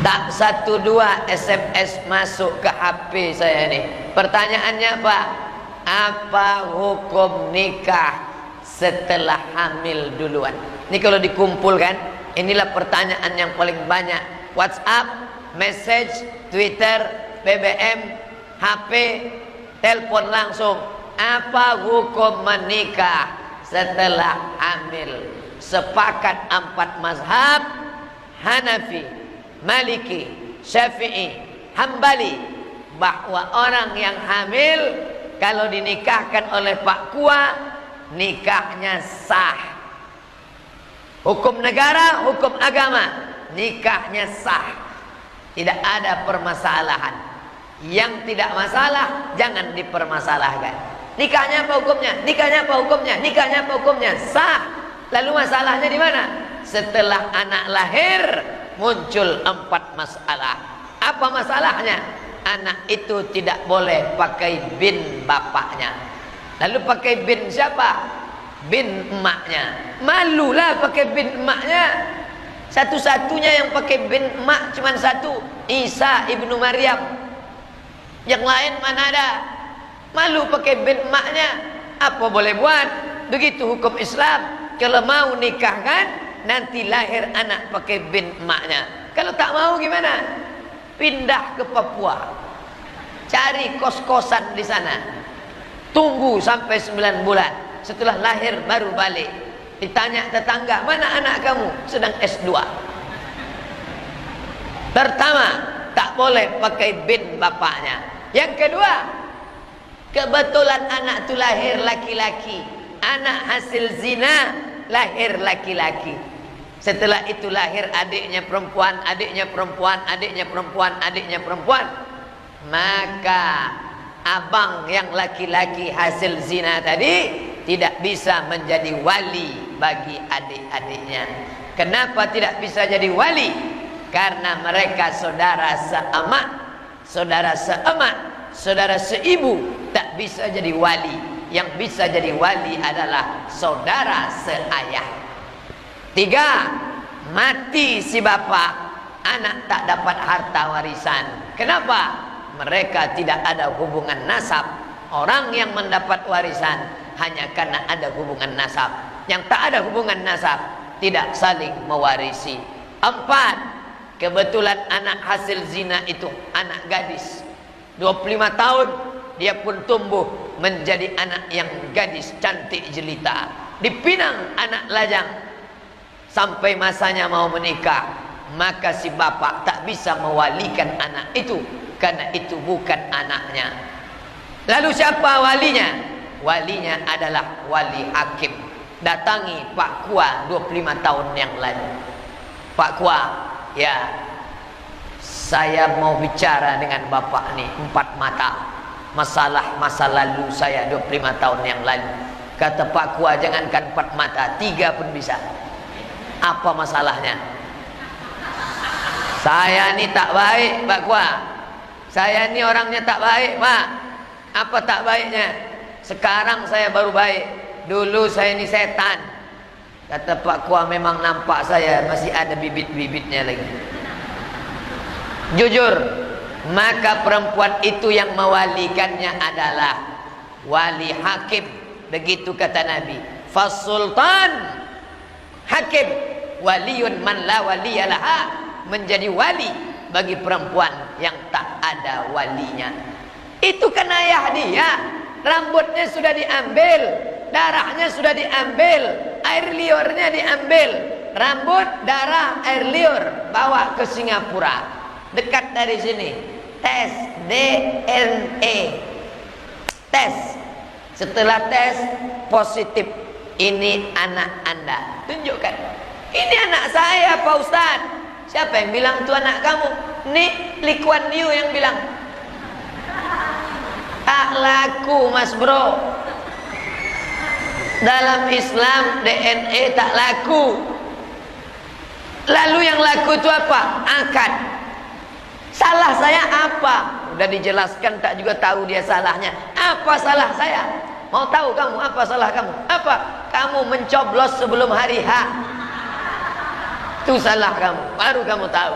Tak satu dua SMS masuk ke HP saya nih. Pertanyaannya apa? Apa hukum nikah setelah hamil duluan? Ini kalau dikumpulkan, inilah pertanyaan yang paling banyak. WhatsApp, message, Twitter, BBM, HP, telepon langsung. Apa hukum menikah setelah hamil? Sepakat 4 mazhab, Hanafi, Maliki, Syafi'i, Hambali, bahwa orang yang hamil kalau dinikahkan oleh Pak Kua, nikahnya sah. Hukum negara, hukum agama, nikahnya sah. Tidak ada permasalahan. Yang tidak masalah jangan dipermasalahkan. Nikahnya apa hukumnya? Nikahnya apa hukumnya? Nikahnya apa hukumnya? Sah. Lalu masalahnya di mana? Setelah anak lahir muncul 4 masalah. Apa masalahnya? Anak itu tidak boleh pakai bin bapaknya. Lalu pakai bin siapa? Bin emaknya. Malulah pakai bin emaknya. Satu-satunya yang pakai bin emak cuma satu, Isa ibnu Maryam. Yang lain mana ada? Malu pakai bin emaknya. Apa boleh buat? Begitu hukum Islam. Kalau mau nikahkan, nanti lahir anak pakai bin emaknya. Kalau tak mau gimana? Pindah ke Papua, cari kos-kosan di sana, tunggu sampai 9 bulan. Setelah lahir baru balik. Ditanya tetangga, mana anak kamu? Sedang S2. Pertama, tak boleh pakai bin bapaknya. Yang kedua, kebetulan anak itu lahir laki-laki, anak hasil zina, lahir laki-laki. Setelah itu lahir adiknya perempuan, adiknya perempuan, adiknya perempuan, adiknya perempuan. Maka abang yang laki-laki hasil zina tadi tidak bisa menjadi wali bagi adik-adiknya. Kenapa tidak bisa jadi wali? Karena mereka saudara seemak, saudara seemak, saudara seibu, tak bisa jadi wali. Yang bisa jadi wali adalah saudara seayah. 3, mati si bapak, anak tak dapat harta warisan. Kenapa? Mereka tidak ada hubungan nasab. Orang yang mendapat warisan hanya karena ada hubungan nasab. Yang tak ada hubungan nasab tidak saling mewarisi. 4, kebetulan anak hasil zina itu anak gadis 25 tahun, dia pun tumbuh menjadi anak yang gadis cantik jelita, dipinang anak lajang sampai masanya mau menikah. Maka si bapak tak bisa mewalikan anak itu, karena itu bukan anaknya. Lalu siapa walinya? Walinya adalah wali hakim. Datangi Pak Kua 25 tahun yang lalu. Pak Kua, ya, saya mau bicara dengan bapak nih 4 mata. Masalah masa lalu saya 25 tahun yang lalu. Kata Pak Kua, jangankan 4 mata, 3 pun bisa. Apa masalahnya? Saya ini tak baik Pak Kua. Saya ini orangnya tak baik Pak. Apa tak baiknya? Sekarang saya baru baik. Dulu saya ini setan. Kata Pak Kua, memang nampak saya masih ada bibit-bibitnya lagi. Jujur, maka perempuan itu yang mewalikannya adalah wali hakim. Begitu kata Nabi, fasultan hakim waliyun man la waliyalaha. Menjadi wali bagi perempuan yang tak ada walinya. Itu kan ayah dia. Rambutnya sudah diambil, darahnya sudah diambil, air liurnya diambil. Rambut, darah, air liur bawa ke Singapura, dekat dari sini. Tes DNA, tes. Setelah tes positif, ini anak Anda. Tunjukkan, ini anak saya Pak Ustadz. Siapa yang bilang itu anak kamu? Nih Lee Kuan Yew yang bilang. Tak laku Mas Bro. Dalam Islam DNA tak laku. Lalu yang laku itu apa? Akad. Salah saya apa? Udah dijelaskan tak juga tahu dia salahnya. Apa salah saya? Mau tahu kamu apa salah kamu? Apa? Kamu mencoblos sebelum hari H. Itu salah kamu, baru kamu tahu.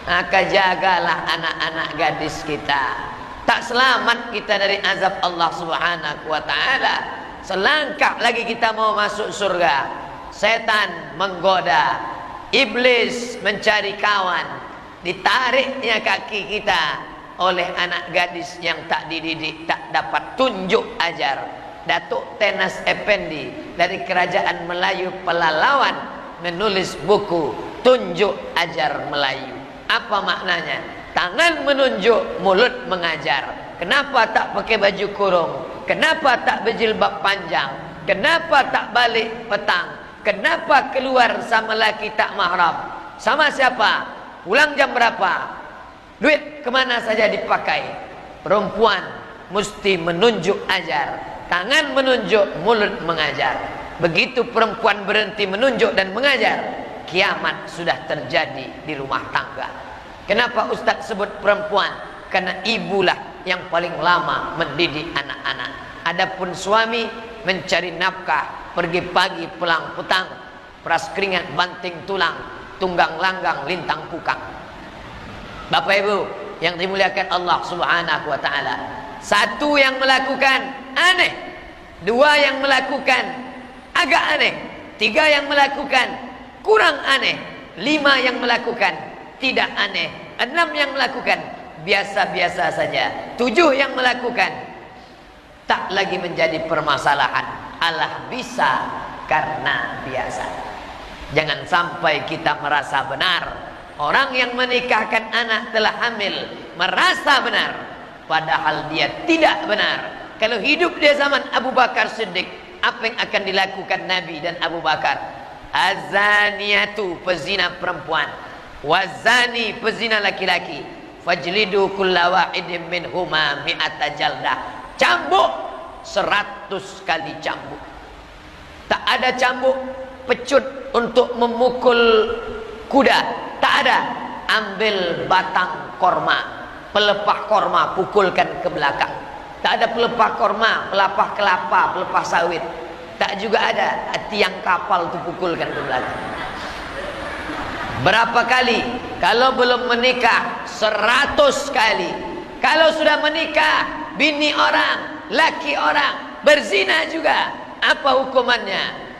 Maka jagalah anak-anak gadis kita. Tak selamat kita dari azab Allah Subhanahu wa ta'ala. Selangkah lagi kita mau masuk surga, setan menggoda, iblis mencari kawan, ditariknya kaki kita oleh anak gadis yang tak dididik, tak dapat tunjuk ajar. Datuk Tenas Effendi dari Kerajaan Melayu Pelalawan menulis buku Tunjuk Ajar Melayu. Apa maknanya? Tangan menunjuk, mulut mengajar. Kenapa tak pakai baju kurung? Kenapa tak berjilbab panjang? Kenapa tak balik petang? Kenapa keluar sama laki tak mahram? Sama siapa? Pulang jam berapa? Duit kemana saja dipakai? Perempuan mesti menunjuk ajar. Tangan menunjuk, mulut mengajar. Begitu perempuan berhenti menunjuk dan mengajar, kiamat sudah terjadi di rumah tangga. Kenapa Ustaz sebut perempuan? Karena ibulah yang paling lama mendidik anak-anak. Adapun suami mencari nafkah, pergi pagi pulang petang, peras keringat banting tulang, tunggang langgang lintang pukang. Bapak Ibu yang dimuliakan Allah Subhanahu wa ta'ala, satu yang melakukan aneh, dua yang melakukan agak aneh, tiga yang melakukan kurang aneh, lima yang melakukan tidak aneh, enam yang melakukan biasa-biasa saja, tujuh yang melakukan tak lagi menjadi permasalahan. Allah bisa karena biasa. Jangan sampai kita merasa benar. Orang yang menikahkan anak telah hamil merasa benar, padahal dia tidak benar. Kalau hidup di zaman Abu Bakar Siddiq, apa yang akan dilakukan Nabi dan Abu Bakar? Azaniyatu, pezina perempuan, wazani, pezina laki-laki, fajlidu kulla wahidin minhuma mi'ata jaldah. Cambuk 100 kali cambuk. Tak ada cambuk pecut untuk memukul kuda, tak ada. Ambil batang korma, pelepah korma, pukulkan ke belakang. Tak ada pelepah korma, pelepah kelapa, pelepah sawit. Tak juga ada tiang kapal itu pukulkan ke belakang. Berapa kali? Kalau belum menikah 100 kali. Kalau sudah menikah, bini orang, laki orang, berzina juga, apa hukumannya?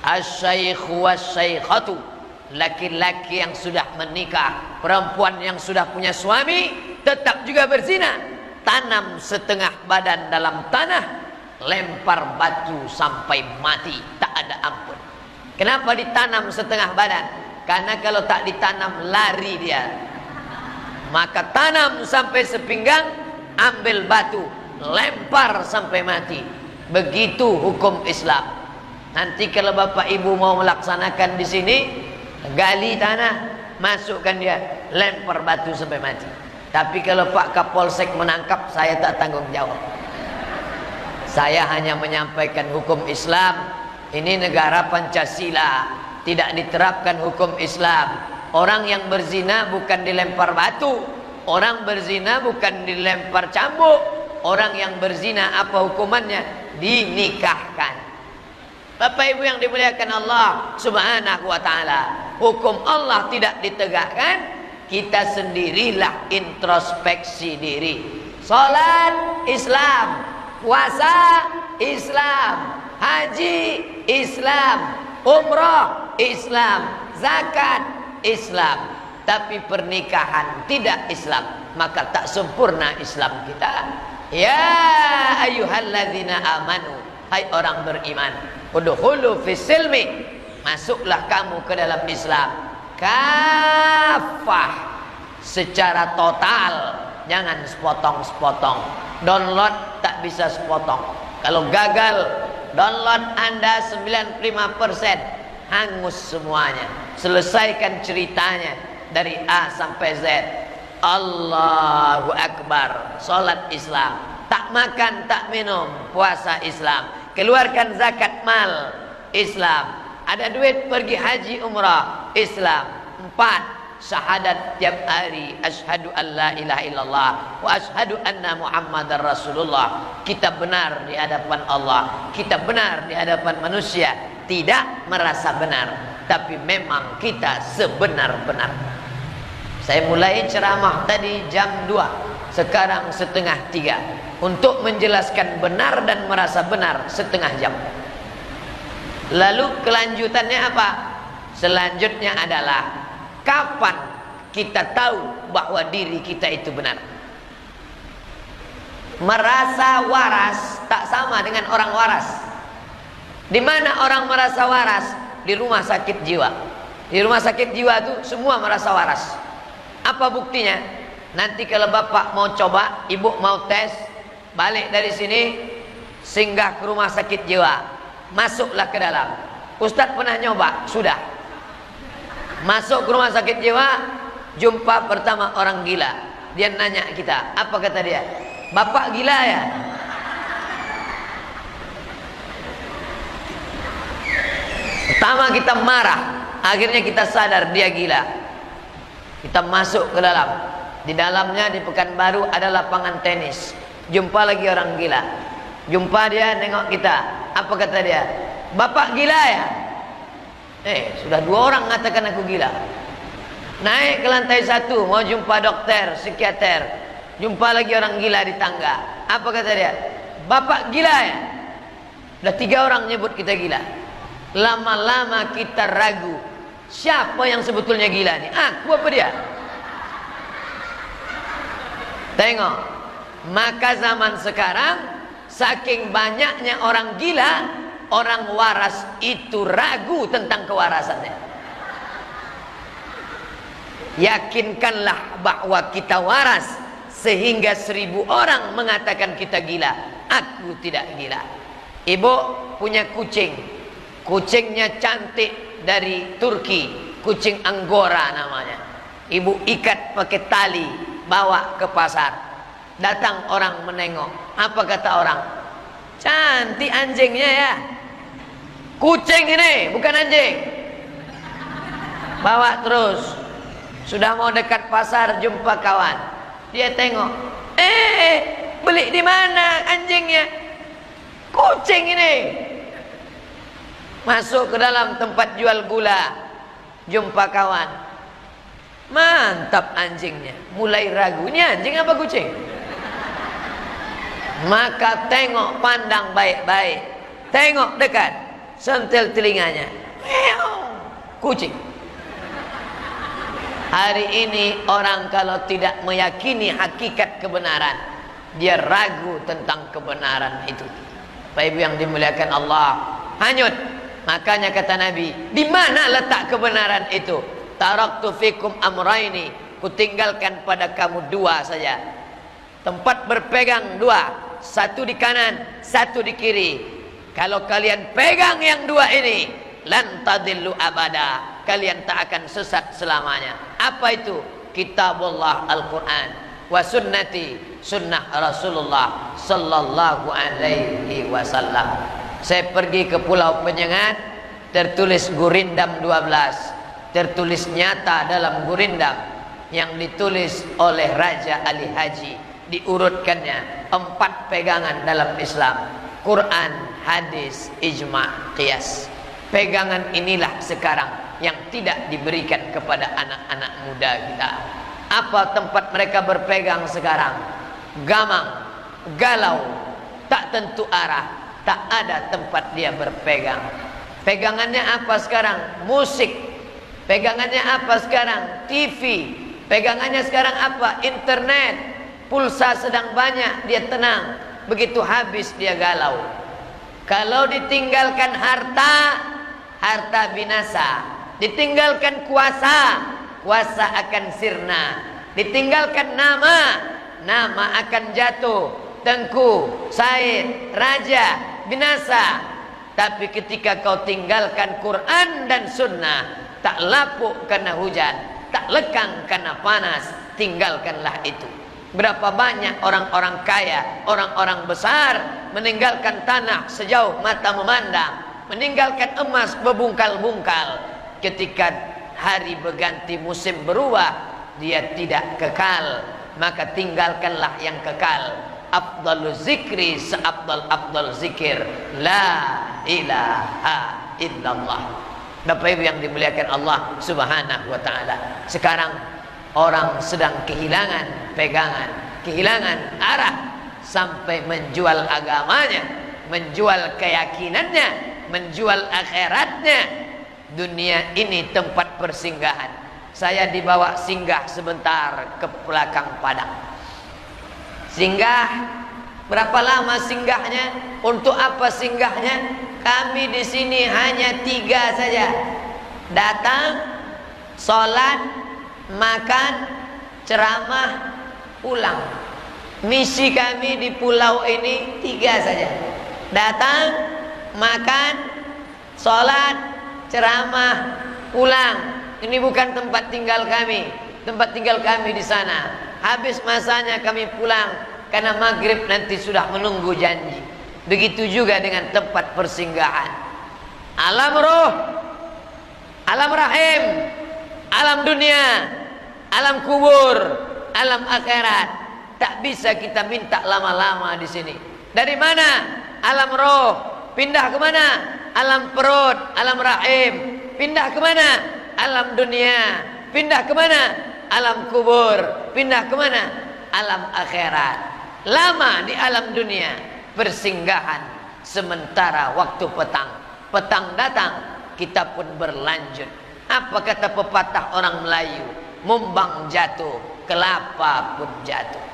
Asy-syaikhu wasy-syaikhatu, laki-laki yang sudah menikah, perempuan yang sudah punya suami tetap juga berzina. Tanam setengah badan dalam tanah, lempar batu sampai mati, tak ada ampun. Kenapa ditanam setengah badan? Karena kalau tak ditanam lari dia. Maka tanam sampai sepinggang, ambil batu, lempar sampai mati. Begitu hukum Islam. Nanti kalau bapak ibu mau melaksanakan di sini, gali tanah, masukkan dia, lempar batu sampai mati. Tapi kalau Pak Kapolsek menangkap, saya tak tanggung jawab. Saya hanya menyampaikan hukum Islam. Ini negara Pancasila, tidak diterapkan hukum Islam. Orang yang berzina bukan dilempar batu, orang berzina bukan dilempar cambuk. Orang yang berzina apa hukumannya? Dinikahkan. Bapak Ibu yang dimuliakan Allah Subhanahu wa ta'ala, hukum Allah tidak ditegakkan, kita sendirilah introspeksi diri. Salat Islam, puasa Islam, haji Islam, umrah Islam, zakat Islam, tapi pernikahan tidak Islam, maka tak sempurna Islam kita. Ya ayyuhalladzina amanu, hai orang beriman, udkhulu fis silmi, masuklah kamu ke dalam Islam kafah, secara total, jangan sepotong-sepotong. Download tak bisa sepotong. Kalau gagal download Anda 95%, hangus semuanya. Selesaikan ceritanya dari A sampai Z. Allahu Akbar, salat Islam, tak makan tak minum, puasa Islam, keluarkan zakat mal Islam, ada duit pergi haji umrah Islam. 4, syahadat tiap hari, asyhadu an la ilaha illallah wa asyhadu anna muhammadar rasulullah. Kita benar di hadapan Allah, kita benar di hadapan manusia, tidak merasa benar, tapi memang kita sebenar-benar. Saya mulai ceramah tadi jam 2, sekarang setengah 3, untuk menjelaskan benar dan merasa benar setengah jam. Lalu kelanjutannya apa? Selanjutnya adalah kapan kita tahu bahwa diri kita itu benar. Merasa waras tak sama dengan orang waras. Di mana orang merasa waras? Di rumah sakit jiwa. Di rumah sakit jiwa itu semua merasa waras. Apa buktinya? Nanti kalau bapak mau coba, ibu mau tes, balik dari sini, singgah ke rumah sakit jiwa, masuklah ke dalam. Ustadz pernah nyoba, sudah. Masuk ke rumah sakit jiwa, jumpa pertama orang gila. Dia nanya kita, apa kata dia? Bapak gila ya? Pertama kita marah, akhirnya kita sadar dia gila. Kita masuk ke dalam. Di dalamnya di Pekanbaru ada lapangan tenis. Jumpa lagi orang gila. Jumpa dia, nengok kita. Apa kata dia? Bapak gila ya? Sudah 2 orang mengatakan aku gila. Naik ke lantai 1, mau jumpa dokter, psikiater. Jumpa lagi orang gila di tangga. Apa kata dia? Bapak gila ya? Sudah 3 orang nyebut kita gila. Lama-lama kita ragu, siapa yang sebetulnya gila nih? Aku apa dia? Tengok, maka zaman sekarang saking banyaknya orang gila, orang waras itu ragu tentang kewarasannya. Yakinkanlah bahwa kita waras, sehingga 1000 orang mengatakan kita gila. Aku tidak gila. Ibu punya kucing. Kucingnya cantik dari Turki, kucing Anggora namanya. Ibu ikat pakai tali, bawa ke pasar. Datang orang menengok. Apa kata orang? Cantik anjingnya ya. Kucing ini, bukan anjing. Bawa terus. Sudah mau dekat pasar, jumpa kawan. Dia tengok. Beli di mana anjingnya? Kucing ini. Masuk ke dalam tempat jual gula, jumpa kawan. Mantap anjingnya. Mulai ragu, ini anjing apa kucing? Maka tengok, pandang baik-baik. Tengok dekat, sentil telinganya. Kucing. Hari ini orang kalau tidak meyakini hakikat kebenaran, dia ragu tentang kebenaran itu. Bapak Ibu yang dimuliakan Allah, hanyut. Makanya kata Nabi, di mana letak kebenaran itu? Taraktu fikum amraini, kutinggalkan pada kamu 2 saja. Tempat berpegang 2, satu di kanan, satu di kiri. Kalau kalian pegang yang 2 ini, lan tadillu abada, kalian tak akan sesat selamanya. Apa itu? Kitabullah Al-Quran, wa sunnati, sunnah Rasulullah sallallahu alaihi wasallam. Saya pergi ke Pulau Penyengat, tertulis Gurindam 12, tertulis nyata dalam Gurindam, yang ditulis oleh Raja Ali Haji. Diurutkannya 4 pegangan dalam Islam: Quran, hadis, ijma', qiyas. Pegangan inilah sekarang yang tidak diberikan kepada anak-anak muda kita. Apa tempat mereka berpegang sekarang? Gamang, galau, tak tentu arah. Tak ada tempat dia berpegang. Pegangannya apa sekarang? Musik. Pegangannya apa sekarang? TV. Pegangannya sekarang apa? Internet. Pulsa sedang banyak, dia tenang. Begitu habis dia galau. Kalau ditinggalkan harta, harta binasa. Ditinggalkan kuasa, kuasa akan sirna. Ditinggalkan nama, nama akan jatuh. Tengku, Said, Raja, binasa. Tapi ketika kau tinggalkan Quran dan Sunnah, tak lapuk karena hujan, tak lekang karena panas, tinggalkanlah itu. Berapa banyak orang-orang kaya, orang-orang besar meninggalkan tanah sejauh mata memandang, meninggalkan emas berbungkal-bungkal. Ketika hari berganti, musim berubah, dia tidak kekal, maka tinggalkanlah yang kekal. Afdalu zikri, seabdal-abdal zikir, la ilaha illallah. Bapak Ibu yang dimuliakan Allah subhanahu wa ta'ala, sekarang orang sedang kehilangan pegangan, kehilangan arah, sampai menjual agamanya, menjual keyakinannya, menjual akhiratnya. Dunia ini tempat persinggahan. Saya dibawa singgah sebentar ke belakang padang. Singgah, berapa lama singgahnya? Untuk apa singgahnya? Kami di sini hanya 3 saja. Datang, sholat, makan, ceramah, pulang. Misi kami di pulau ini 3 saja. Datang, makan, sholat, ceramah, pulang. Ini bukan tempat tinggal kami. Tempat tinggal kami di sana. Habis masanya kami pulang, karena maghrib nanti sudah menunggu janji. Begitu juga dengan tempat persinggahan. Alam roh, alam rahim, alam dunia, alam kubur, alam akhirat. Tak bisa kita minta lama-lama di sini. Dari mana? Alam roh. Pindah ke mana? Alam perut, alam rahim. Pindah ke mana? Alam dunia. Pindah ke mana? Alam kubur. Pindah ke mana? Alam akhirat. Lama di alam dunia, persinggahan sementara waktu petang. Petang datang, kita pun berlanjut. Apa kata pepatah orang Melayu? Mumbang jatuh, kelapa pun jatuh.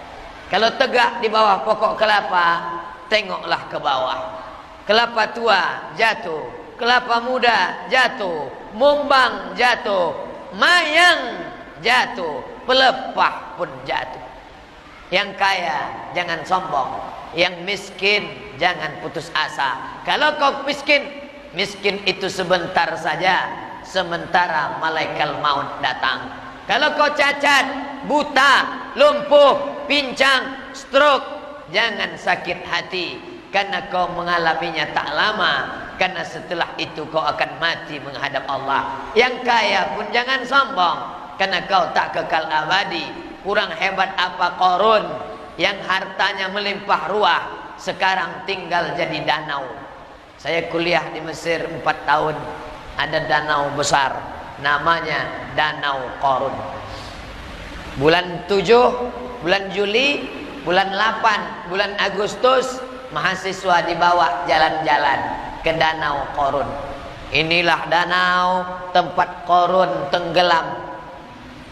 Kalau tegak di bawah pokok kelapa, tengoklah ke bawah. Kelapa tua jatuh, kelapa muda jatuh, mumbang jatuh, mayang jatuh, pelepah pun jatuh. Yang kaya jangan sombong, yang miskin jangan putus asa. Kalau kau miskin, miskin itu sebentar saja, sementara malaikat maut datang. Kalau kau cacat, buta, lumpuh, pincang, stroke, jangan sakit hati, karena kau mengalaminya tak lama, karena setelah itu kau akan mati menghadap Allah. Yang kaya pun jangan sombong, karena kau tak kekal abadi. Kurang hebat apa Qarun yang hartanya melimpah ruah, sekarang tinggal jadi danau. Saya kuliah di Mesir 4 tahun, ada danau besar namanya Danau Qarun. Bulan 7, bulan Juli, bulan 8, bulan Agustus, mahasiswa dibawa jalan-jalan ke Danau Qarun. Inilah danau tempat Qarun tenggelam.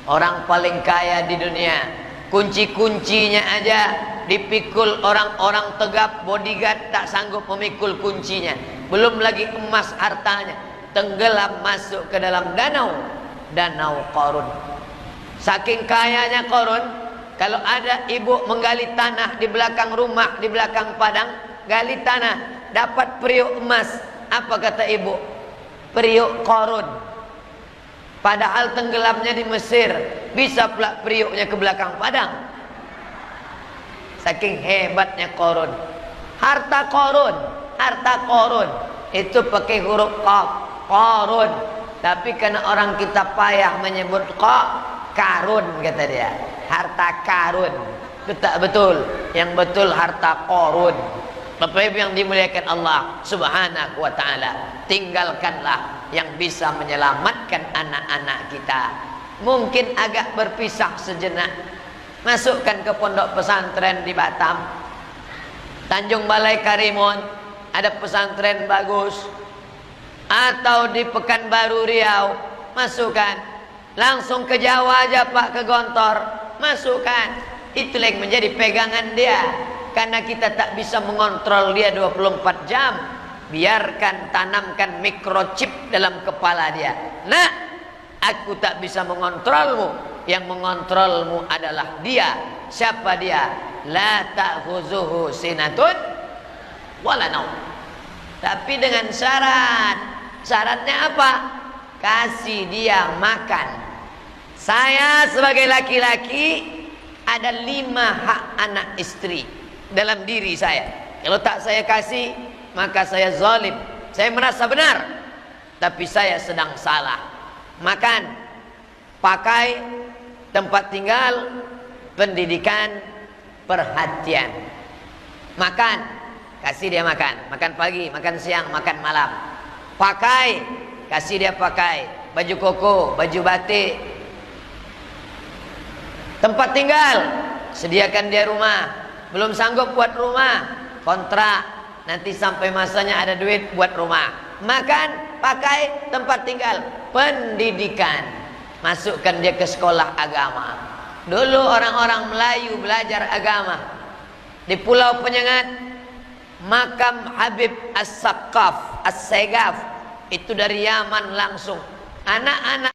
Orang paling kaya di dunia, kunci-kuncinya aja dipikul orang-orang tegap, bodyguard tak sanggup memikul kuncinya. Belum lagi emas hartanya, tenggelam masuk ke dalam Danau Qarun. Saking kayanya Qarun, kalau ada ibu menggali tanah di belakang rumah, di belakang padang, gali tanah, dapat periuk emas. Apa kata ibu? Periuk Qarun. Padahal tenggelamnya di Mesir, bisa pula periuknya ke belakang padang. Saking hebatnya Qarun. Harta Qarun itu pakai huruf qaf, Qarun. Tapi karena orang kita payah menyebut karun, kata dia. Harta karun. Itu tak betul. Yang betul harta Qarun. Bapak Ibu yang dimuliakan Allah Subhanahu wa ta'ala, tinggalkanlah yang bisa menyelamatkan anak-anak kita. Mungkin agak berpisah sejenak, masukkan ke pondok pesantren di Batam, Tanjung Balai Karimun, ada pesantren bagus. Atau di Pekanbaru Riau, masukkan. Langsung ke Jawa aja Pak, ke Gontor, masukkan. Itulah yang menjadi pegangan dia. Karena kita tak bisa mengontrol dia 24 jam. Biarkan, tanamkan microchip dalam kepala dia. Nah, aku tak bisa mengontrolmu. Yang mengontrolmu adalah dia. Siapa dia? La ta'khuzuhu sinatun wala naum. Tapi dengan syarat. Syaratnya apa? Kasih dia makan. Saya sebagai laki-laki ada 5 hak anak istri dalam diri saya. Kalau tak saya kasih, maka saya zalim. Saya merasa benar, tapi saya sedang salah. Makan, pakai, tempat tinggal, pendidikan, perhatian. Makan, kasih dia makan. Makan pagi, makan siang, makan malam. Pakai, kasih dia pakai. Baju koko, baju batik. Tempat tinggal, sediakan dia rumah. Belum sanggup buat rumah, kontrak. Nanti sampai masanya ada duit buat rumah. Makan, pakai, tempat tinggal. Pendidikan, masukkan dia ke sekolah agama. Dulu orang-orang Melayu belajar agama di Pulau Penyengat, makam Habib As-Saqqaf, As-Segaf, itu dari Yaman langsung. Anak-anak